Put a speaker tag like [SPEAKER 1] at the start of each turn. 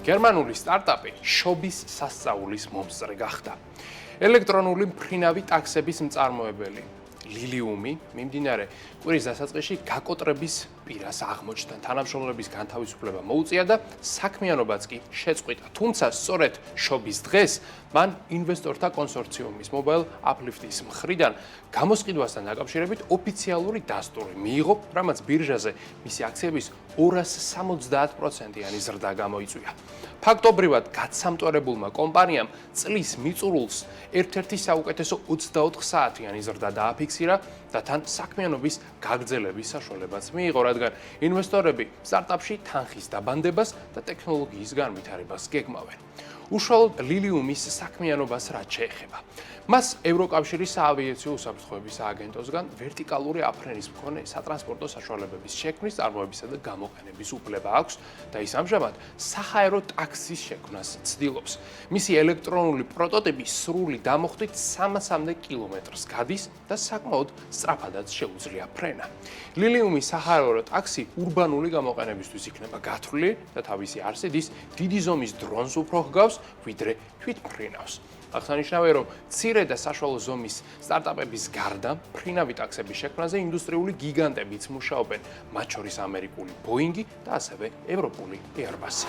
[SPEAKER 1] გერმანული სტარტაპი შობის სასწაულის მომსწრე გახდა. ელექტრონული მფრინავი ტაქსების მწარმოებელი ლილიუმი მიმდინარე კვირის დასაწყისში გაკოტრების პირას აღმოჩნდა. თანამშრომლების განთავისუფლება მოუწია და საქმიანობაც კი შეწყვიტა. თუმცა სწორედ შობის დღეს მან ინვესტორთა კონსორციუმის Mobile Uplift-ის მხრიდან გამოსყიდვასთან დაკავშირებით ოფიციალური დასტური მიიღო, რამაც ბირჟაზე მისი აქციების 270%-იანი ზრდა გამოიწვია. ფაქტობრივად გაცამტვერებულმა კომპანიამ წლის მიწურულს ერთ-ერთი საუკეთესო 24 საათიანი ზრდა დააფიქსირა და თან საქმიანობის გაგრძელების საშუალებაც მიიღო, რადგან ინვესტორები სტარტაპში თანხის დაბანდებას და ტექნოლოგიის განვითარებას გეგმავენ. უშუალოდ ლილიუმის საქმიანობას რაც შეეხება. მას ევროკავშირის საავიაციო უსაფრთხოების სააგენტოსგან ვერტიკალური აფრენის მქონე სატრანსპორტო საშუალებების შექმნის, წარმოებისა და გამოყენების უფლება აქვს და ის ამჟამად საჰაერო ტაქსის შექმნას ცდილობს. მისი ელექტრონული პროტოტიპი სრული დამოხტვით 300-მდე კილომეტრს გადის და საკმაოდ სწრაფადაც შეუძლია ფრენა. ლილიუმის საჰაერო ტაქსი ურბანული გამოყენებისთვის იქნება გათვლილი და თავისი არსით ის დიდი ზომის დრონს უფრო ჰგავს, ვიდრე თვითმფრინავს. აღსანიშნავია, რომ მცირე და საშუალო ზომის სტარტაპების გარდა მფრინავი ტაქსების შექმნაზე ინდუსტრიული გიგანტებიც მუშაობენ, მათ შორის ამერიკული Boeing და ასევე ევროპული Airbus.